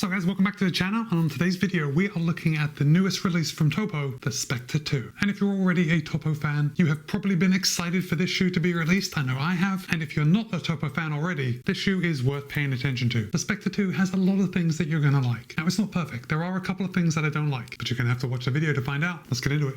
So guys, welcome back to the channel, and on today's video we are looking at the newest release from Topo, the Spectre 2. And if you're already a Topo fan, you have probably been excited for this shoe to be released. I know I have. And if you're not a Topo fan already, this shoe is worth paying attention to. The Spectre 2 has a lot of things that you're gonna like. Now, it's not perfect. There are a couple of things that I don't like, but you're gonna have to watch the video to find out. Let's get into it.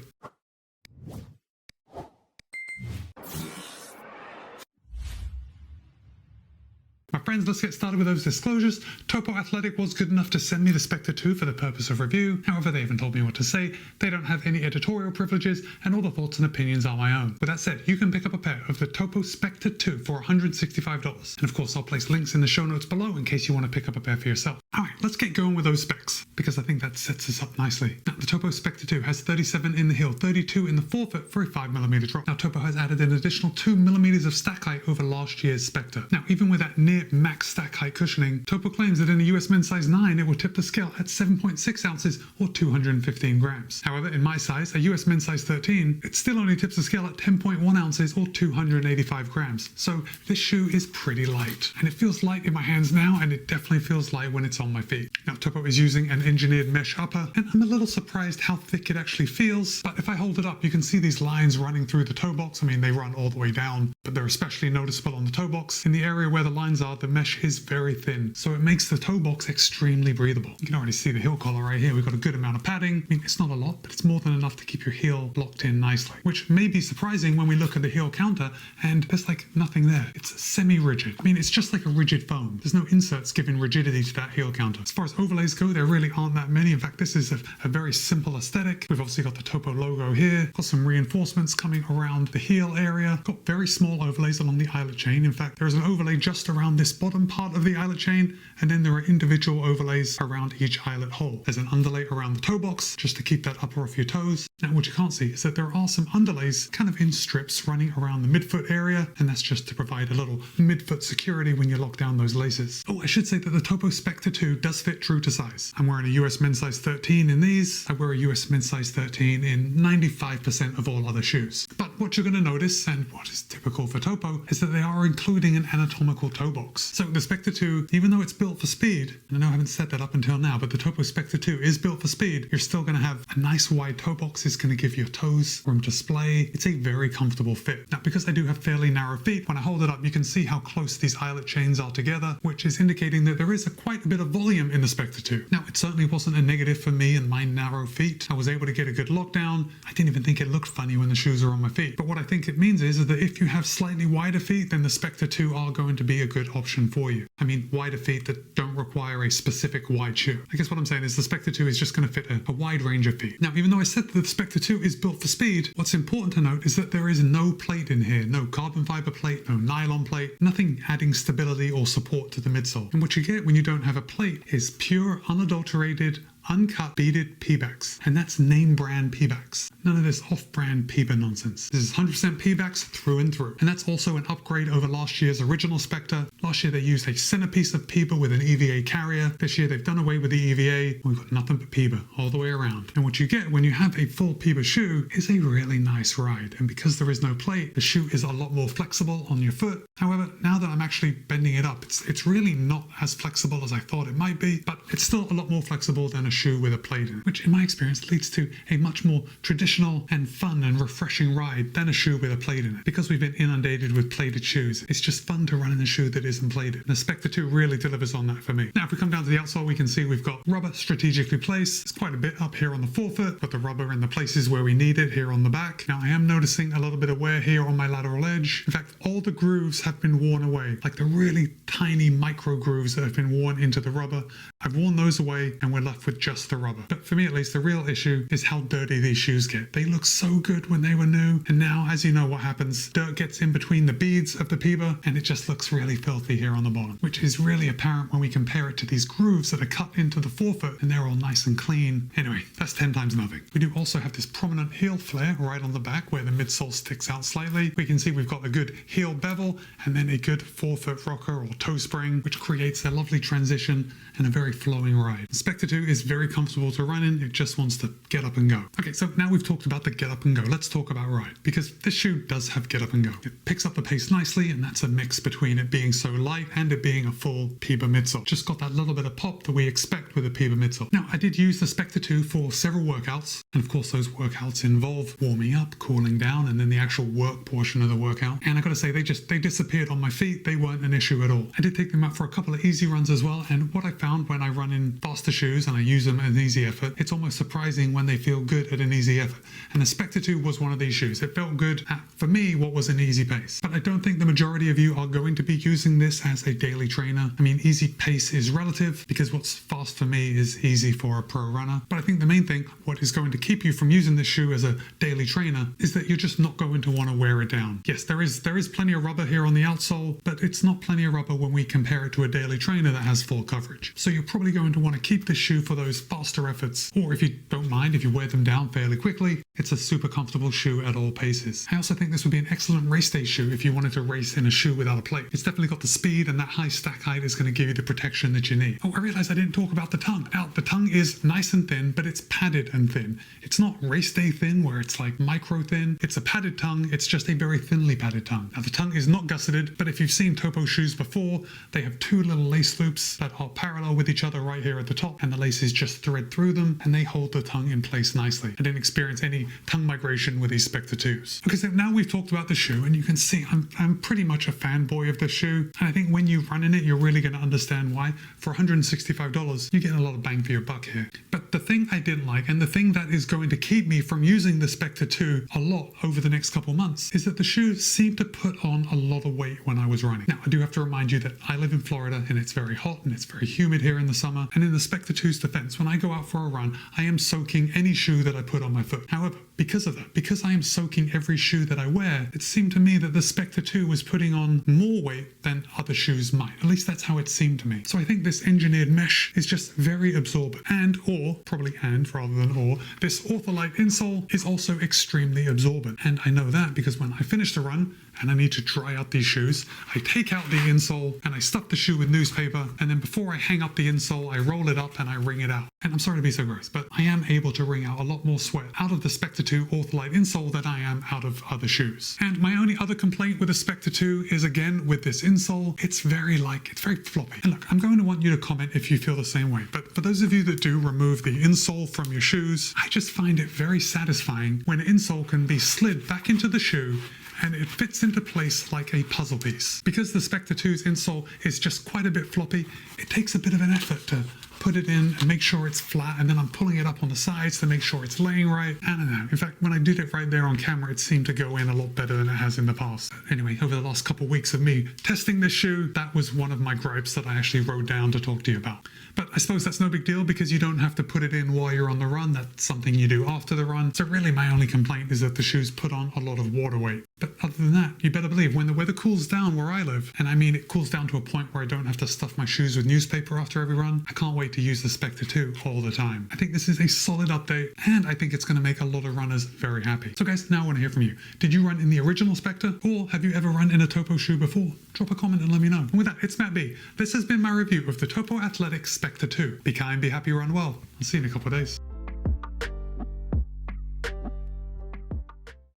My friends, let's get started with those disclosures. Topo Athletic was good enough to send me the Spectre 2 for the purpose of review. However, they haven't told me what to say. They don't have any editorial privileges, and all the thoughts and opinions are my own. With that said, you can pick up a pair of the Topo Spectre 2 for $165. And of course, I'll place links in the show notes below in case you want to pick up a pair for yourself. Alright, let's get going with those specs, because I think that sets us up nicely. Now, the Topo Spectre 2 has 37 in the heel, 32 in the forefoot for a 5mm drop. Now, Topo has added an additional 2mm of stack height over last year's Spectre. Now, even with that near max stack height cushioning, Topo claims that in a US men's size 9 it will tip the scale at 7.6 ounces or 215 grams. However, in my size, a US men's size 13, it still only tips the scale at 10.1 ounces or 285 grams. So this shoe is pretty light, and it feels light in my hands now, and it definitely feels light when it's on my feet. Now, Topo is using an engineered mesh upper, and I'm a little surprised how thick it actually feels, but if I hold it up, you can see these lines running through the toe box. I mean, they run all the way down, but they're especially noticeable on the toe box. In the area where the lines are, the mesh is very thin, so it makes the toe box extremely breathable. You can already see the heel collar right here. We've got a good amount of padding. I mean, it's not a lot, but it's more than enough to keep your heel locked in nicely, which may be surprising when we look at the heel counter and there's like nothing there. It's semi-rigid. I mean, it's just like a rigid foam. There's no inserts giving rigidity to that heel counter. As far as overlays go, there really aren't that many. In fact, this is a very simple aesthetic. We've obviously got the Topo logo here, got some reinforcements coming around the heel area, got very small overlays along the eyelet chain. In fact, there is an overlay just around this bottom part of the eyelet chain, and then there are individual overlays around each eyelet hole. There's an underlay around the toe box just to keep that upper off your toes. Now, what you can't see is that there are some underlays kind of in strips running around the midfoot area, and that's just to provide a little midfoot security when you lock down those laces. Oh, I should say that the Topo Spectre 2 does fit true to size. I'm wearing a US men's size 13 in these. I wear a US men's size 13 in 95% of all other shoes. But what you're going to notice, and what is typical for Topo, is that they are including an anatomical toe box. So the Spectre 2, even though it's built for speed, and I know I haven't said that up until now, but the Topo Spectre 2 is built for speed, you're still going to have a nice wide toe box. It's going to give your toes room to splay. It's a very comfortable fit. Now, because I do have fairly narrow feet, when I hold it up, you can see how close these eyelet chains are together, which is indicating that there is quite a bit of volume in the Spectre 2. Now, it certainly wasn't a negative for me and my narrow feet. I was able to get a good lockdown. I didn't even think it looked funny when the shoes are on my feet. But what I think it means is that if you have slightly wider feet, then the Spectre 2 are going to be a good option for you. I mean, wider feet that don't require a specific wide shoe. I guess what I'm saying is the Spectre 2 is just going to fit a wide range of feet. Now, even though I said that the Spectre 2 is built for speed, what's important to note is that there is no plate in here, no carbon fiber plate, no nylon plate, nothing adding stability or support to the midsole. And what you get when you don't have a plate is pure, unadulterated, uncut beaded Pebax, and that's name brand Pebax. None of this off-brand Peba nonsense. This is 100% Pebax through and through, and that's also an upgrade over last year's original Spectre. Last year they used a centerpiece of Peba with an EVA carrier. This year they've done away with the EVA. We've got nothing but Peba all the way around. And what you get when you have a full Peba shoe is a really nice ride. And because there is no plate, the shoe is a lot more flexible on your foot. However, now that I'm actually bending it up, it's really not as flexible as I thought it might be, but it's still a lot more flexible than a shoe with a plate in it, which in my experience leads to a much more traditional and fun and refreshing ride than a shoe with a plate in it. Because we've been inundated with plated shoes, it's just fun to run in a shoe that isn't plated. And the Spectre 2 really delivers on that for me. Now, if we come down to the outsole, we can see we've got rubber strategically placed. It's quite a bit up here on the forefoot, but the rubber in the places where we need it here on the back. Now, I am noticing a little bit of wear here on my lateral edge. In fact, all the grooves have been worn away, like the really tiny micro grooves that have been worn into the rubber. I've worn those away, and we're left with just the rubber. But for me at least, the real issue is how dirty these shoes get. They look so good when they were new, and now, as you know what happens, dirt gets in between the beads of the Peba, and it just looks really filthy here on the bottom, which is really apparent when we compare it to these grooves that are cut into the forefoot, and they're all nice and clean. Anyway, that's 10 times nothing. We do also have this prominent heel flare right on the back where the midsole sticks out slightly. We can see we've got a good heel bevel and then a good forefoot rocker or toe spring, which creates a lovely transition and a very flowing ride. The Spectre 2 is very very comfortable to run in. It just wants to get up and go. Okay, so now we've talked about the get up and go. Let's talk about ride, because this shoe does have get up and go. It picks up the pace nicely, and that's a mix between it being so light and it being a full Pebax midsole. Just got that little bit of pop that we expect with a Pebax midsole. Now, I did use the Spectre 2 for several workouts, and of course those workouts involve warming up, cooling down, and then the actual work portion of the workout. And I gotta say, they disappeared on my feet. They weren't an issue at all. I did take them out for a couple of easy runs as well, and what I found when I run in faster shoes and I use them as an easy effort, it's almost surprising when they feel good at an easy effort. And the Spectre 2 was one of these shoes. It felt good at, for me, what was an easy pace. But I don't think the majority of you are going to be using this as a daily trainer. I mean, easy pace is relative, because what's fast for me is easy for a pro runner. But I think the main thing, what is going to keep you from using this shoe as a daily trainer, is that you're just not going to want to wear it down. Yes, there is plenty of rubber here on the outsole, but it's not plenty of rubber when we compare it to a daily trainer that has full coverage. So you're probably going to want to keep this shoe for those faster efforts, or if you don't mind, if you wear them down fairly quickly, it's a super comfortable shoe at all paces. I also think this would be an excellent race day shoe if you wanted to race in a shoe without a plate. It's definitely got the speed, and that high stack height is going to give you the protection that you need. Oh, I realized I didn't talk about the tongue. Now, the tongue is nice and thin, but it's padded and thin. It's not race day thin where it's like micro thin. It's a padded tongue. It's just a very thinly padded tongue. Now, the tongue is not gusseted, but if you've seen Topo shoes before, they have two little lace loops that are parallel with each other right here at the top, and the laces just thread through them, and they hold the tongue in place nicely. I didn't experience any tongue migration with these Spectre 2s. Okay, so now we've talked about the shoe, and you can see I'm pretty much a fanboy of the shoe, and I think when you run in it, you're really going to understand why. For $165, you get a lot of bang for your buck here. But the thing I didn't like, and the thing that is going to keep me from using the Spectre 2 a lot over the next couple months, is that the shoe seemed to put on a lot of weight when I was running. Now, I do have to remind you that I live in Florida, and it's very hot and it's very humid here in the summer, and in the Spectre 2's defense, when I go out for a run, I am soaking any shoe that I put on my foot. However, because of that, because I am soaking every shoe that I wear, it seemed to me that the Spectre 2 was putting on more weight than other shoes might. At least that's how it seemed to me. So I think this engineered mesh is just very absorbent. And rather than this Ortholite insole is also extremely absorbent. And I know that because when I finish the run and I need to dry out these shoes, I take out the insole and I stuff the shoe with newspaper, and then before I hang up the insole, I roll it up and I wring it out. And I'm sorry to be so gross, but I am able to wring out a lot more sweat out of the Spectre 2 Ortholite insole than I am out of other shoes. And my only other complaint with the Spectre 2 is, again, with this insole, it's very floppy. And look, I'm going to want you to comment if you feel the same way, but for those of you that do remove the insole from your shoes, I just find it very satisfying when an insole can be slid back into the shoe and it fits into place like a puzzle piece. Because the Spectre 2's insole is just quite a bit floppy, it takes a bit of an effort to put it in and make sure it's flat, and then I'm pulling it up on the sides to make sure it's laying right. I don't know. In fact, when I did it right there on camera, it seemed to go in a lot better than it has in the past. Anyway, over the last couple of weeks of me testing this shoe, that was one of my gripes that I actually wrote down to talk to you about. But I suppose that's no big deal because you don't have to put it in while you're on the run. That's something you do after the run. So really my only complaint is that the shoes put on a lot of water weight. But other than that, you better believe when the weather cools down where I live, and I mean it cools down to a point where I don't have to stuff my shoes with newspaper after every run, I can't wait to use the Spectre 2 all the time. I think this is a solid update, and I think it's going to make a lot of runners very happy. So guys, now I want to hear from you. Did you run in the original Spectre, or have you ever run in a Topo shoe before? Drop a comment and let me know. And with that, it's Matt B. This has been my review of the Topo Athletic Spectre 2. Be kind, be happy, run well. I'll see you in a couple of days.